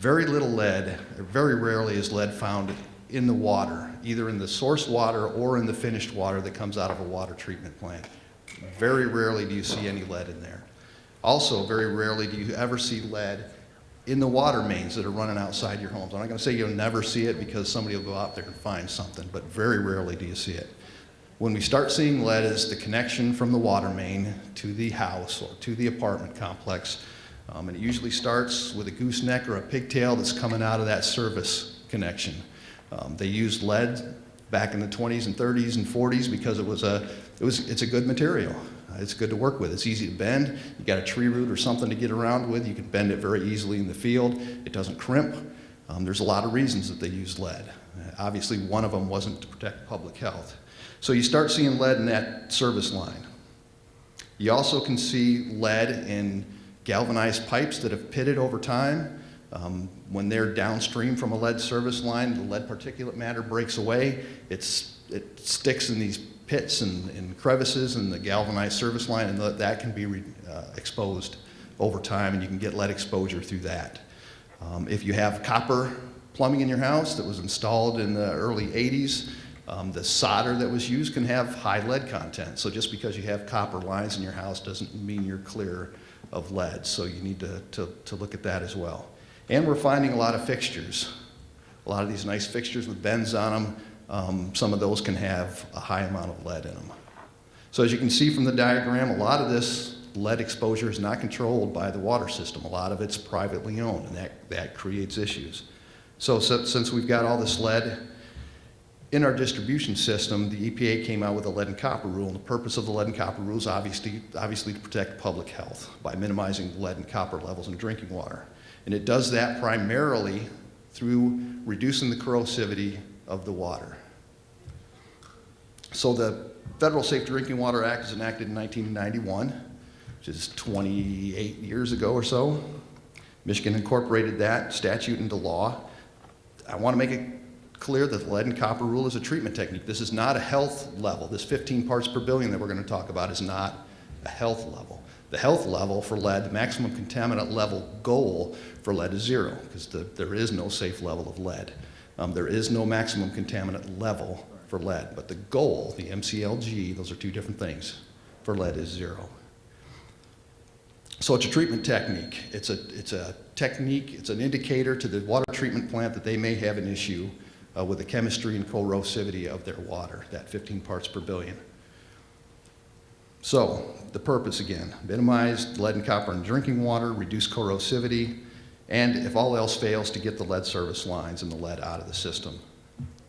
Very little lead, or very rarely is lead found in the water, either in the source water or in the finished water that comes out of a water treatment plant. Very rarely do you see any lead in there. Also, very rarely do you ever see lead in the water mains that are running outside your homes. I'm not going to say you'll never see it because somebody will go out there and find something, but very rarely do you see it. When we start seeing lead is the connection from the water main to the house or to the apartment complex. And it usually starts with a gooseneck or a pigtail that's coming out of that service connection. They used lead back in the 20s and 30s and 40s because it's a good material. It's good to work with. It's easy to bend. You got a tree root or something to get around with. You can bend it very easily in the field. It doesn't crimp. There's a lot of reasons that they used lead. Obviously, one of them wasn't to protect public health. So you start seeing lead in that service line. You also can see lead in galvanized pipes that have pitted over time. When they're downstream from a lead service line, the lead particulate matter breaks away. It sticks in these pits and crevices in the galvanized service line, and that can be exposed over time, and you can get lead exposure through that. If you have copper plumbing in your house that was installed in the early 80s, the solder that was used can have high lead content. So just because you have copper lines in your house doesn't mean you're clear of lead. So you need to look at that as well. And we're finding a lot of fixtures. A lot of these nice fixtures with bends on them, some of those can have a high amount of lead in them. So as you can see from the diagram, a lot of this lead exposure is not controlled by the water system. A lot of it's privately owned, and that creates issues. So since we've got all this lead in our distribution system, the EPA came out with a lead and copper rule, and the purpose of the lead and copper rule is obviously to protect public health by minimizing lead and copper levels in drinking water. And it does that primarily through reducing the corrosivity of the water. So the Federal Safe Drinking Water Act was enacted in 1991, which is 28 years ago or so. Michigan incorporated that statute into law. I want to make it clear that the lead and copper rule is a treatment technique. This is not a health level. This 15 parts per billion that we're going to talk about is not a health level. The health level for lead, the maximum contaminant level goal for lead is 0, because there is no safe level of lead. There is no maximum contaminant level for lead, but the goal, the MCLG, those are two different things, for lead is 0. So it's a treatment technique. It's a technique, it's an indicator to the water treatment plant that they may have an issue with the chemistry and corrosivity of their water, that 15 parts per billion. So the purpose again, minimize lead and copper in drinking water, reduce corrosivity, and if all else fails, to get the lead service lines and the lead out of the system.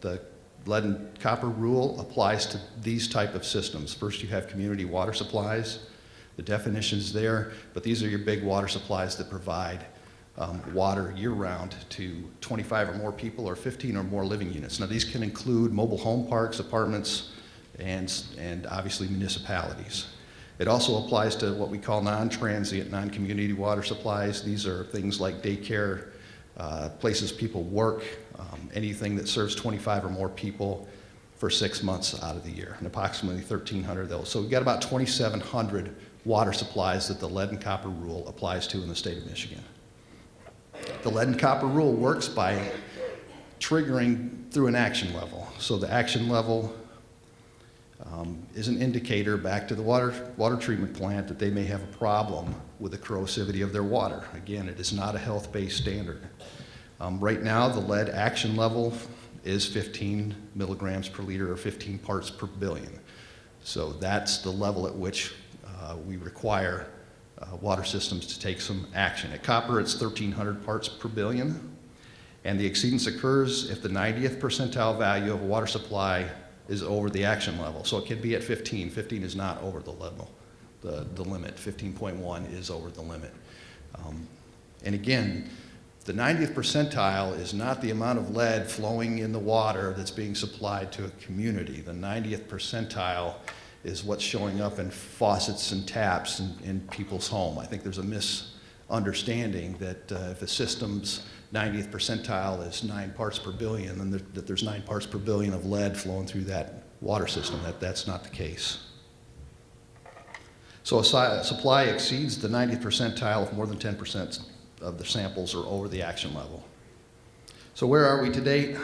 The lead and copper rule applies to these type of systems. First, you have community water supplies. The definition's there, but these are your big water supplies that provide water year-round to 25 or more people or 15 or more living units. Now, these can include mobile home parks, apartments, and obviously municipalities. It also applies to what we call non-transient, non-community water supplies. These are things like daycare, places people work, anything that serves 25 or more people for 6 months out of the year, and approximately 1,300 of those. So we've got about 2,700 water supplies that the lead and copper rule applies to in the state of Michigan. The lead and copper rule works by triggering through an action level. So the action level is an indicator back to the water treatment plant that they may have a problem with the corrosivity of their water. Again, it is not a health-based standard. Right now, the lead action level is 15 milligrams per liter or 15 parts per billion. So that's the level at which we require water systems to take some action. At copper, it's 1,300 parts per billion, and the exceedance occurs if the 90th percentile value of a water supply is over the action level. So it can be at 15. 15 is not over the level, the limit. 15.1 is over the limit. And again, the 90th percentile is not the amount of lead flowing in the water that's being supplied to a community. The 90th percentile is what's showing up in faucets and taps in people's home. I think there's a misunderstanding that if a system's 90th percentile is 9 parts per billion, then that there's 9 parts per billion of lead flowing through that water system. That's not the case. So a supply exceeds the 90th percentile of more than 10% of the samples are over the action level. So where are we to date?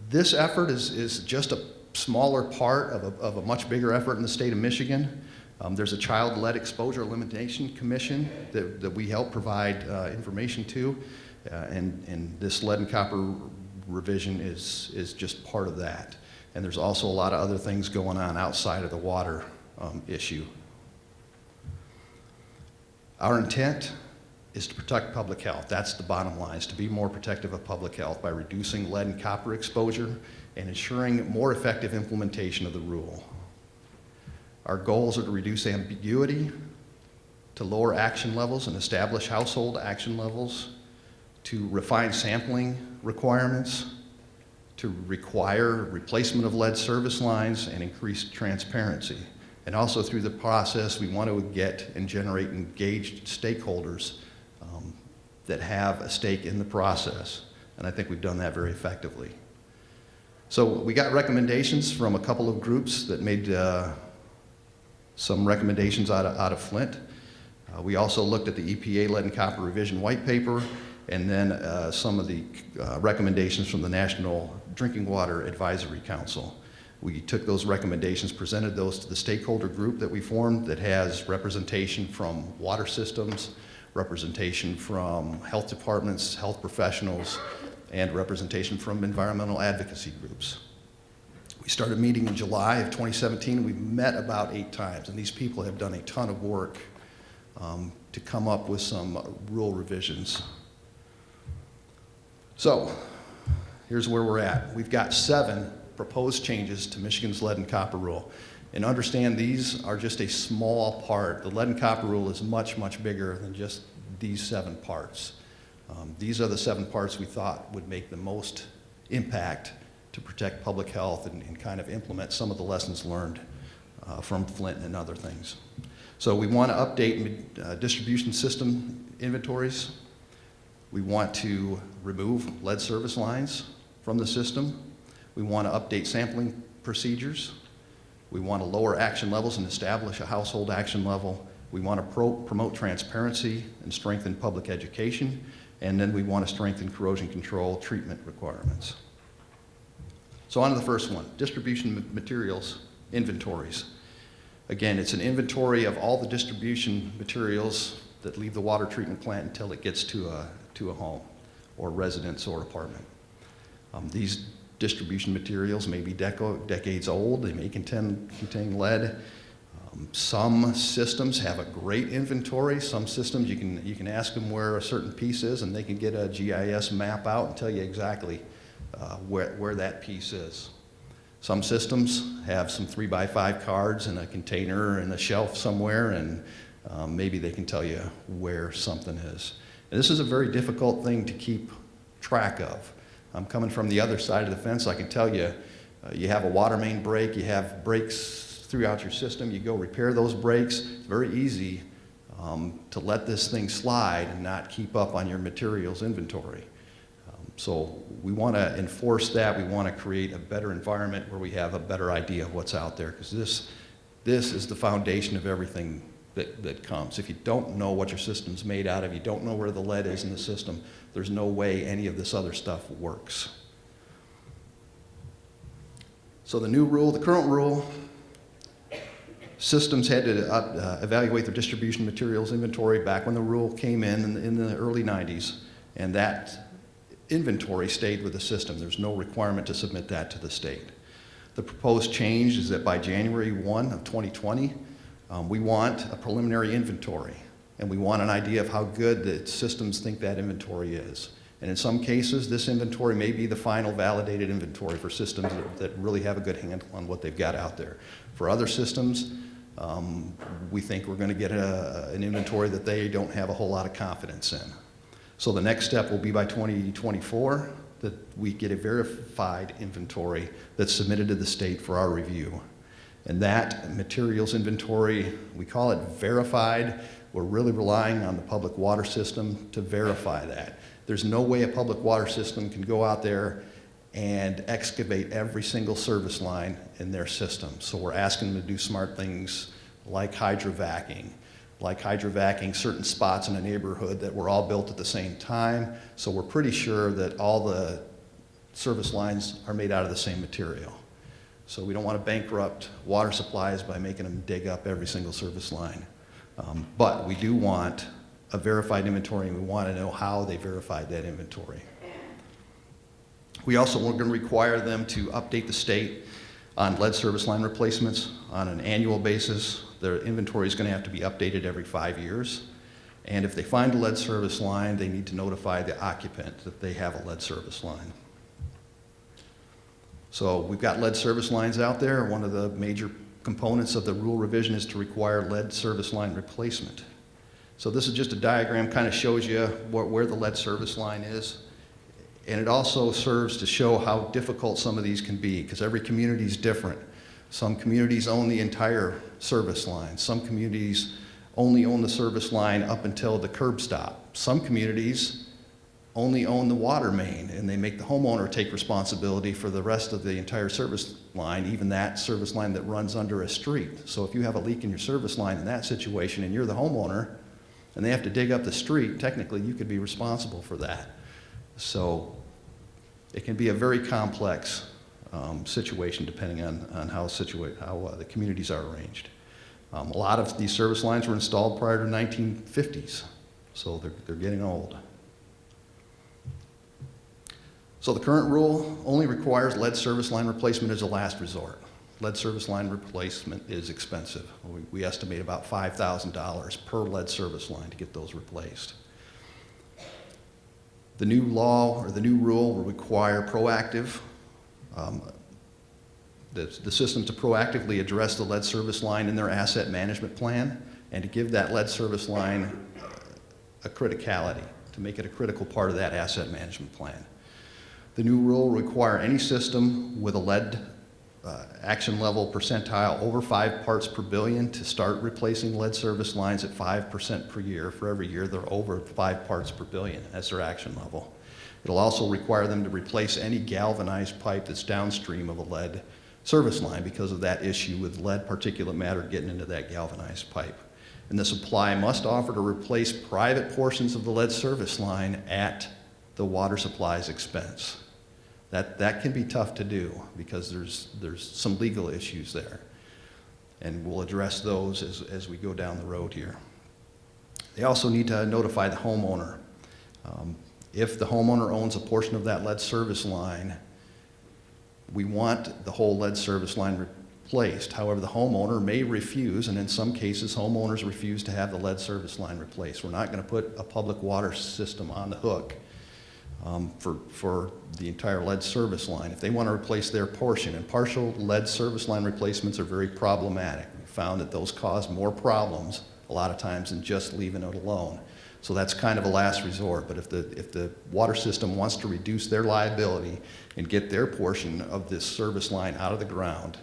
This effort is just a smaller part of a much bigger effort in the state of Michigan. There's a child-led exposure elimination commission that we help provide information to, and this lead and copper revision is just part of that. And there's also a lot of other things going on outside of the water issue. Our intent is to protect public health. That's the bottom line, is to be more protective of public health by reducing lead and copper exposure and ensuring more effective implementation of the rule. Our goals are to reduce ambiguity, to lower action levels and establish household action levels, to refine sampling requirements, to require replacement of lead service lines and increase transparency. And also through the process, we want to get and generate engaged stakeholders that have a stake in the process. And I think we've done that very effectively. So we got recommendations from a couple of groups that made some recommendations out of Flint. We also looked at the EPA Lead and Copper Revision White Paper, and then some of the recommendations from the National Drinking Water Advisory Council. We took those recommendations, presented those to the stakeholder group that we formed that has representation from water systems, representation from health departments, health professionals, and representation from environmental advocacy groups. We started meeting in July of 2017. We've met about 8 times, and these people have done a ton of work to come up with some rule revisions. So here's where we're at. We've got 7 proposed changes to Michigan's lead and copper rule. And understand these are just a small part. The lead and copper rule is much, much bigger than just these 7 parts. These are the 7 parts we thought would make the most impact to protect public health and kind of implement some of the lessons learned from Flint and other things. So we want to update distribution system inventories. We want to remove lead service lines from the system. We want to update sampling procedures. We want to lower action levels and establish a household action level. We want to promote transparency and strengthen public education. And then we want to strengthen corrosion control treatment requirements. So on to the first one, distribution materials inventories. Again, it's an inventory of all the distribution materials that leave the water treatment plant until it gets to a home or residence or apartment. These distribution materials may be decades old. They may contain lead. Some systems have a great inventory. Some systems you can ask them where a certain piece is and they can get a GIS map out and tell you exactly where that piece is. Some systems have some 3x5 cards in a container and a shelf somewhere, and maybe they can tell you where something is. And this is a very difficult thing to keep track of. I'm coming from the other side of the fence. I can tell you, you have a water main break, you have breaks throughout your system, you go repair those breaks. It's very easy to let this thing slide and not keep up on your materials inventory. So we want to enforce that. We want to create a better environment where we have a better idea of what's out there, because this is the foundation of everything that comes. If you don't know what your system's made out of, you don't know where the lead is in the system, there's no way any of this other stuff works. So the new rule, the current rule, systems had to evaluate their distribution materials inventory back when the rule came in the early 90s, and that inventory stayed with the system. There's no requirement to submit that to the state. The proposed change is that by January 1 of 2020, we want a preliminary inventory, and we want an idea of how good the systems think that inventory is. And in some cases, this inventory may be the final validated inventory for systems that really have a good handle on what they've got out there. For other systems, we think we're going to get an inventory that they don't have a whole lot of confidence in. So the next step will be by 2024 that we get a verified inventory that's submitted to the state for our review. And that materials inventory, we call it verified. We're really relying on the public water system to verify that. There's no way a public water system can go out there and excavate every single service line in their system. So we're asking them to do smart things like hydrovacking, like hydrovacing certain spots in a neighborhood that were all built at the same time. So we're pretty sure that all the service lines are made out of the same material. So we don't want to bankrupt water supplies by making them dig up every single service line. But we do want a verified inventory, and we want to know how they verified that inventory. We also are going to require them to update the state on lead service line replacements on an annual basis. Their inventory is going to have to be updated every 5 years. And if they find a lead service line, they need to notify the occupant that they have a lead service line. So we've got lead service lines out there. One of the major components of the rule revision is to require lead service line replacement. So this is just a diagram, kind of shows you where the lead service line is. And it also serves to show how difficult some of these can be, because every community is different. Some communities own the entire service line. Some communities only own the service line up until the curb stop. Some communities only own the water main, and they make the homeowner take responsibility for the rest of the entire service line, even that service line that runs under a street. So if you have a leak in your service line in that situation and you're the homeowner and they have to dig up the street, technically you could be responsible for that. So it can be a very complex situation depending on how the communities are arranged. A lot of these service lines were installed prior to the 1950s, so they're getting old. So the current rule only requires lead service line replacement as a last resort. Lead service line replacement is expensive. We estimate about $5,000 per lead service line to get those replaced. The new law or the new rule will require proactive, the system to proactively address the lead service line in their asset management plan and to give that lead service line a criticality, to make it a critical part of that asset management plan. The new rule will require any system with a lead action level percentile over 5 parts per billion to start replacing lead service lines at 5% per year. For every year they're over 5 parts per billion as their action level. It'll also require them to replace any galvanized pipe that's downstream of a lead service line because of that issue with lead particulate matter getting into that galvanized pipe. And the supply must offer to replace private portions of the lead service line at the water supply's expense. That can be tough to do because there's some legal issues there. And we'll address those as we go down the road here. They also need to notify the homeowner. If the homeowner owns a portion of that lead service line, we want the whole lead service line replaced. However, the homeowner may refuse, and in some cases, homeowners refuse to have the lead service line replaced. We're not going to put a public water system on the hook for the entire lead service line. If they want to replace their portion, and partial lead service line replacements are very problematic. We found that those cause more problems a lot of times than just leaving it alone. So that's kind of a last resort. But if the water system wants to reduce their liability and get their portion of this service line out of the ground,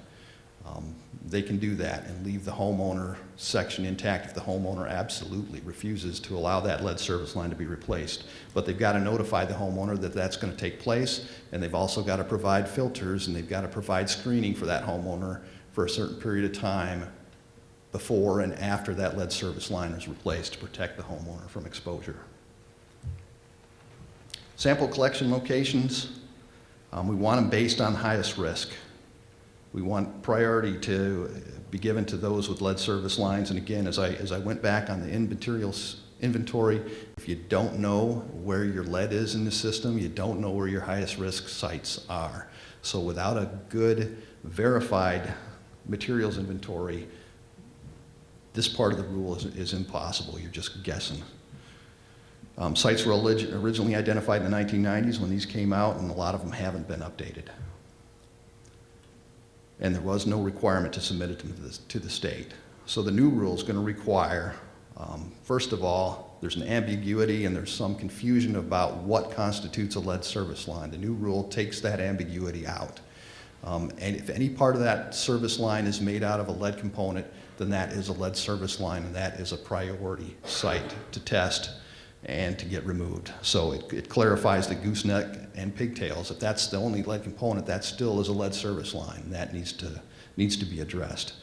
they can do that and leave the homeowner section intact if the homeowner absolutely refuses to allow that lead service line to be replaced. But they've got to notify the homeowner that that's going to take place, and they've also got to provide filters, and they've got to provide screening for that homeowner for a certain period of time before and after that lead service line is replaced to protect the homeowner from exposure. Sample collection locations, we want them based on highest risk. We want priority to be given to those with lead service lines. And again, as I went back on the inventory, if you don't know where your lead is in the system, you don't know where your highest risk sites are. So without a good verified materials inventory, this part of the rule is impossible. You're just guessing. Sites were originally identified in the 1990s when these came out, and a lot of them haven't been updated. And there was no requirement to submit it to the state. So the new rule is going to require, first of all, there's an ambiguity and there's some confusion about what constitutes a lead service line. The new rule takes that ambiguity out. And if any part of that service line is made out of a lead component, then that is a lead service line, and that is a priority site to test and to get removed. So it clarifies the gooseneck and pigtails. If that's the only lead component, that still is a lead service line. That needs to be addressed.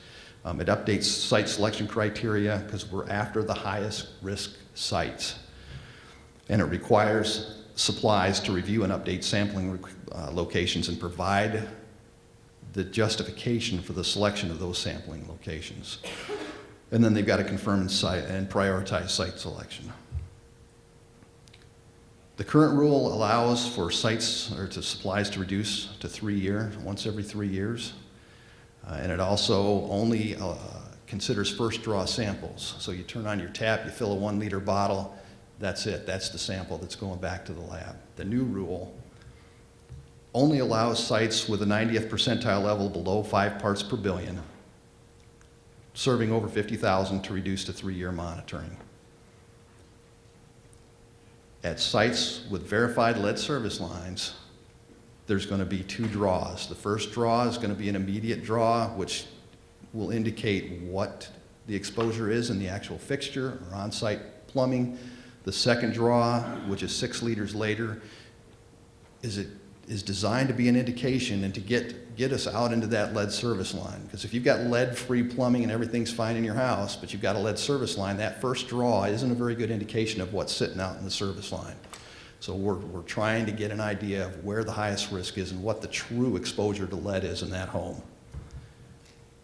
It updates site selection criteria because we're after the highest risk sites. And it requires supplies to review and update sampling locations and provide the justification for the selection of those sampling locations. And then they've got to confirm and prioritize site selection. The current rule allows for sites or to supplies to reduce to 3 years, once every 3 years. And it also only considers first draw samples. So you turn on your tap, you fill a 1 liter bottle, that's it. That's the sample that's going back to the lab. The new rule only allows sites with a 90th percentile level below 5 parts per billion, serving over 50,000 to reduce to 3-year monitoring. At sites with verified lead service lines, there's going to be 2 draws. The first draw is going to be an immediate draw, which will indicate what the exposure is in the actual fixture or on-site plumbing. The second draw, which is 6 liters later, is designed to be an indication and to get us out into that lead service line. Because if you've got lead-free plumbing and everything's fine in your house, but you've got a lead service line, that first draw isn't a very good indication of what's sitting out in the service line. So we're trying to get an idea of where the highest risk is and what the true exposure to lead is in that home.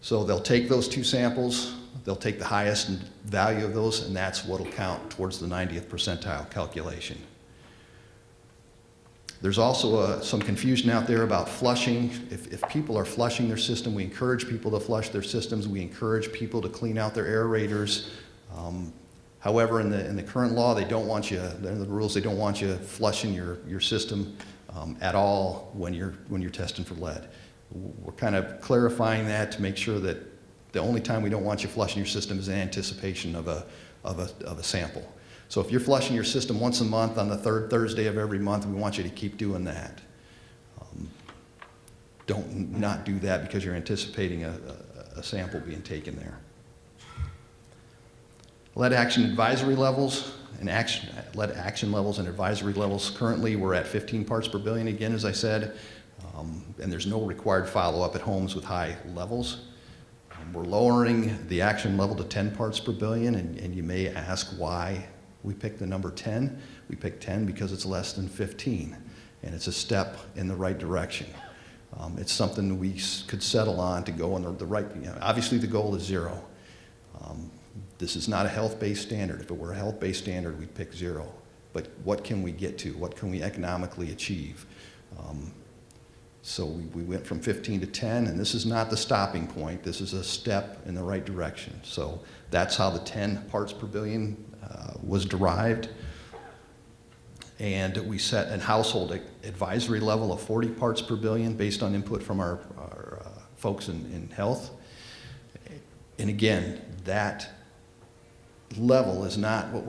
So they'll take those 2 samples, they'll take the highest value of those, and that's what will count towards the 90th percentile calculation. There's also some confusion out there about flushing. If people are flushing their system, we encourage people to flush their systems. We encourage people to clean out their aerators. However, in the current law, they don't want you, the rules, they don't want you flushing your system at all when you're testing for lead. We're kind of clarifying that to make sure that the only time we don't want you flushing your system is in anticipation of a sample. So if you're flushing your system once a month on the 3rd Thursday of every month, we want you to keep doing that. Don't not do that because you're anticipating a sample being taken there. Lead action advisory levels and lead action levels and advisory levels. Currently, we're at 15 parts per billion again, as I said, and there's no required follow-up at homes with high levels. We're lowering the action level to 10 parts per billion, and you may ask why we picked the number 10. We picked 10 because it's less than 15, and it's a step in the right direction. It's something we could settle on to go in the right, obviously the goal is 0. This is not a health-based standard. If it were a health-based standard, we'd pick 0. But what can we get to? What can we economically achieve? So we went from 15 to 10, and this is not the stopping point. This is a step in the right direction. So that's how the 10 parts per billion was derived. And we set a household advisory level of 40 parts per billion based on input from our folks in health. And again, that level is not what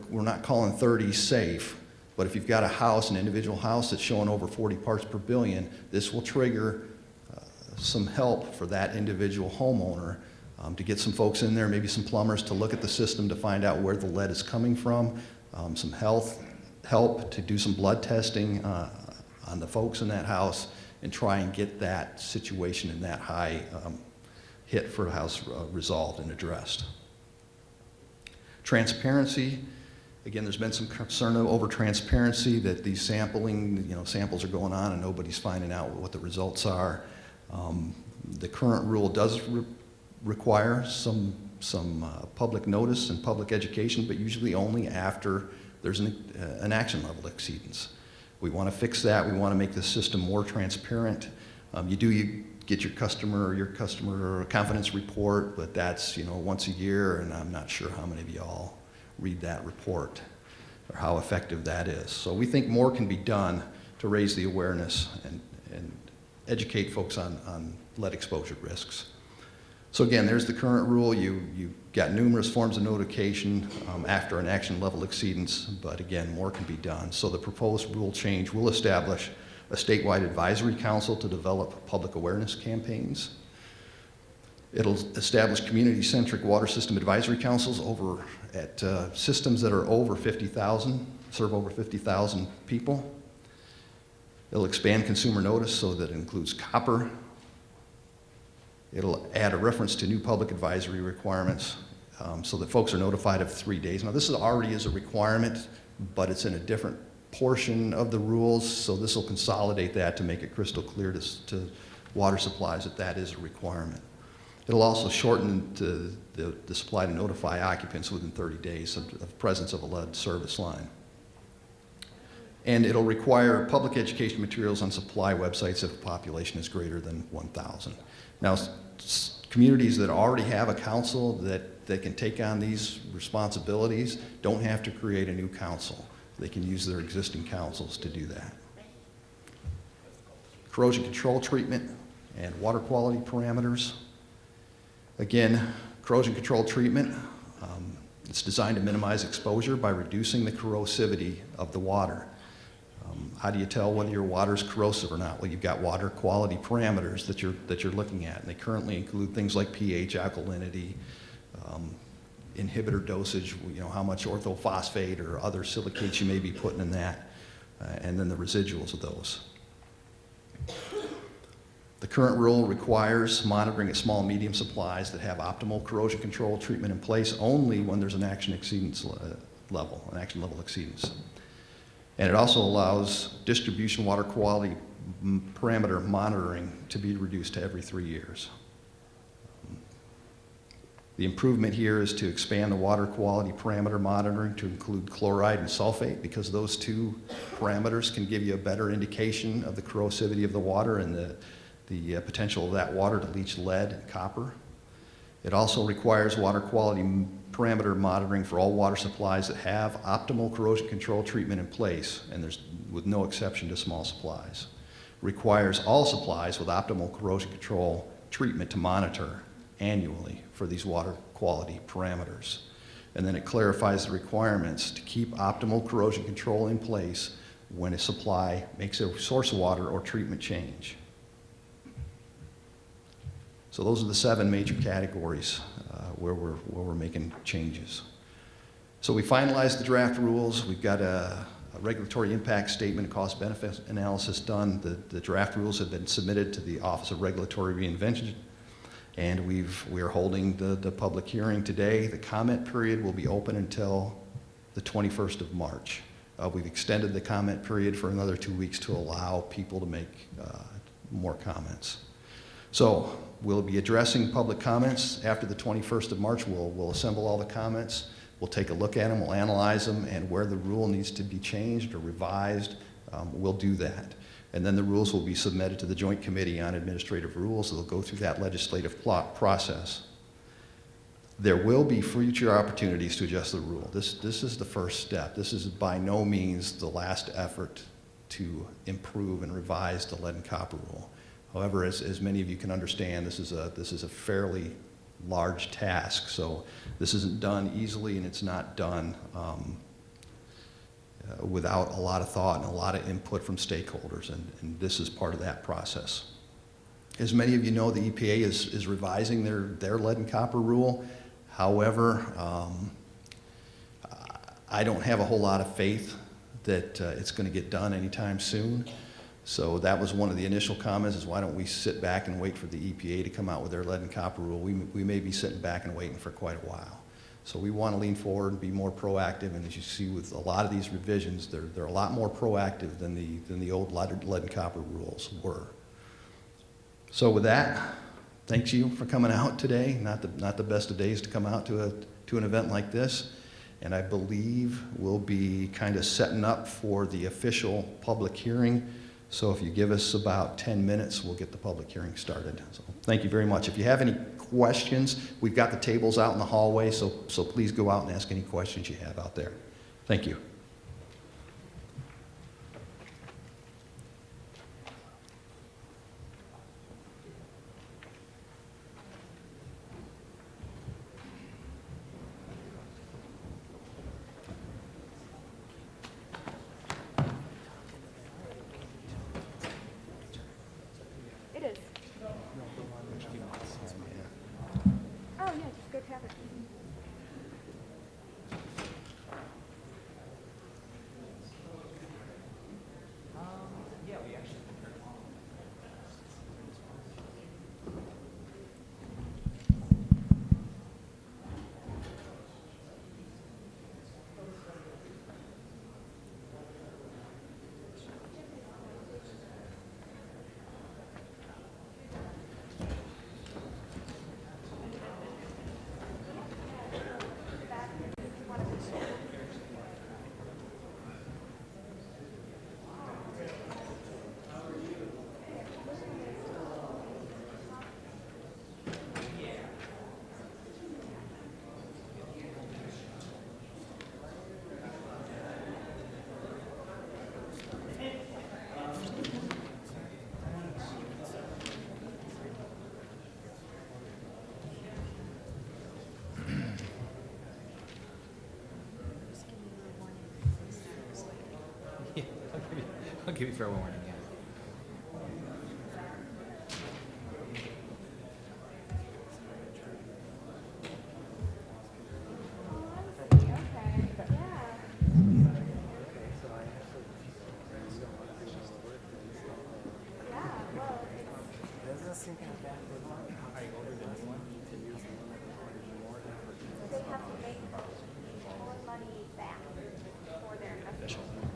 we're not calling 30 safe, but if you've got a house, an individual house that's showing over 40 parts per billion, this will trigger some help for that individual homeowner to get some folks in there, maybe some plumbers to look at the system to find out where the lead is coming from, some help to do some blood testing on the folks in that house and try and get that situation in that high hit for a house resolved and addressed. Transparency, again, there's been some concern over transparency that these samples are going on and nobody's finding out what the results are. The current rule does require some public notice and public education, but usually only after there's an action level exceedance. We want to fix that. We want to make the system more transparent. You get your customer confidence report, but that's once a year, and I'm not sure how many of y'all read that report or how effective that is. So we think more can be done to raise the awareness and educate folks on lead exposure risks. So again, there's the current rule. You've got numerous forms of notification after an action level exceedance, but again, more can be done. So the proposed rule change will establish a statewide advisory council to develop public awareness campaigns. It'll establish community-centric water system advisory councils over at systems that are over 50,000, serve over 50,000 people. It'll expand consumer notice so that it includes copper. It'll add a reference to new public advisory requirements so that folks are notified of 3 days. Now, this already is a requirement, but it's in a different portion of the rules, so this will consolidate that to make it crystal clear to water supplies that that is a requirement. It'll also shorten the supply to notify occupants within 30 days of presence of a lead service line. And it'll require public education materials on supply websites if the population is greater than 1,000. Now, communities that already have a council that can take on these responsibilities don't have to create a new council. They can use their existing councils to do that. Corrosion control treatment and water quality parameters. Again, corrosion control treatment, it's designed to minimize exposure by reducing the corrosivity of the water. How do you tell whether your water is corrosive or not? Well, you've got water quality parameters that you're looking at, and they currently include things like pH, alkalinity, inhibitor dosage, how much orthophosphate or other silicates you may be putting in that, and then the residuals of those. The current rule requires monitoring at small and medium supplies that have optimal corrosion control treatment in place only when there's an action level exceedance. And it also allows distribution water quality parameter monitoring to be reduced to every 3 years. The improvement here is to expand the water quality parameter monitoring to include chloride and sulfate, because those two parameters can give you a better indication of the corrosivity of the water and the potential of that water to leach lead and copper. It also requires water quality parameter monitoring for all water supplies that have optimal corrosion control treatment in place, and there's with no exception to small supplies. Requires all supplies with optimal corrosion control treatment to monitor annually for these water quality parameters. And then it clarifies the requirements to keep optimal corrosion control in place when a supply makes a source water or treatment change. So those are the 7 major categories where we're making changes. So we finalized the draft rules. We've got a regulatory impact statement, a cost-benefit analysis done. The draft rules have been submitted to the Office of Regulatory Reinvention, and we are holding the public hearing today. The comment period will be open until the 21st of March. We've extended the comment period for another 2 weeks to allow people to make more comments. So we'll be addressing public comments after the 21st of March. We'll assemble all the comments. We'll take a look at them, we'll analyze them, and where the rule needs to be changed or revised, we'll do that. And then the rules will be submitted to the Joint Committee on Administrative Rules. They'll go through that legislative process. There will be future opportunities to adjust the rule. This is the first step. This is by no means the last effort to improve and revise the lead and copper rule. However, as many of you can understand, this is a fairly large task, so this isn't done easily, and it's not done without a lot of thought and a lot of input from stakeholders, and this is part of that process. As many of you know, the EPA is revising their lead and copper rule. However, I don't have a whole lot of faith that it's going to get done anytime soon. So that was one of the initial comments, is why don't we sit back and wait for the EPA to come out with their lead and copper rule. We may be sitting back and waiting for quite a while. So we want to lean forward and be more proactive, and as you see with a lot of these revisions, they're a lot more proactive than the old lead and copper rules were. So with that, thanks you for coming out today. Not the best of days to come out to an event like this. And I believe we'll be kind of setting up for the official public hearing. So if you give us about 10 minutes, we'll get the public hearing started. So thank you very much. If you have any questions, we've got the tables out in the hallway, so please go out and ask any questions you have out there. Thank you. I'll give you fair warning, yeah. They have to make more money back for their investment.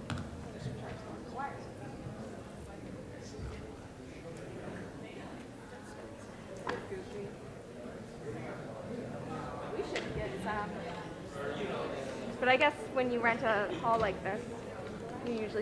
We should get some. But I guess when you rent a hall like this, you usually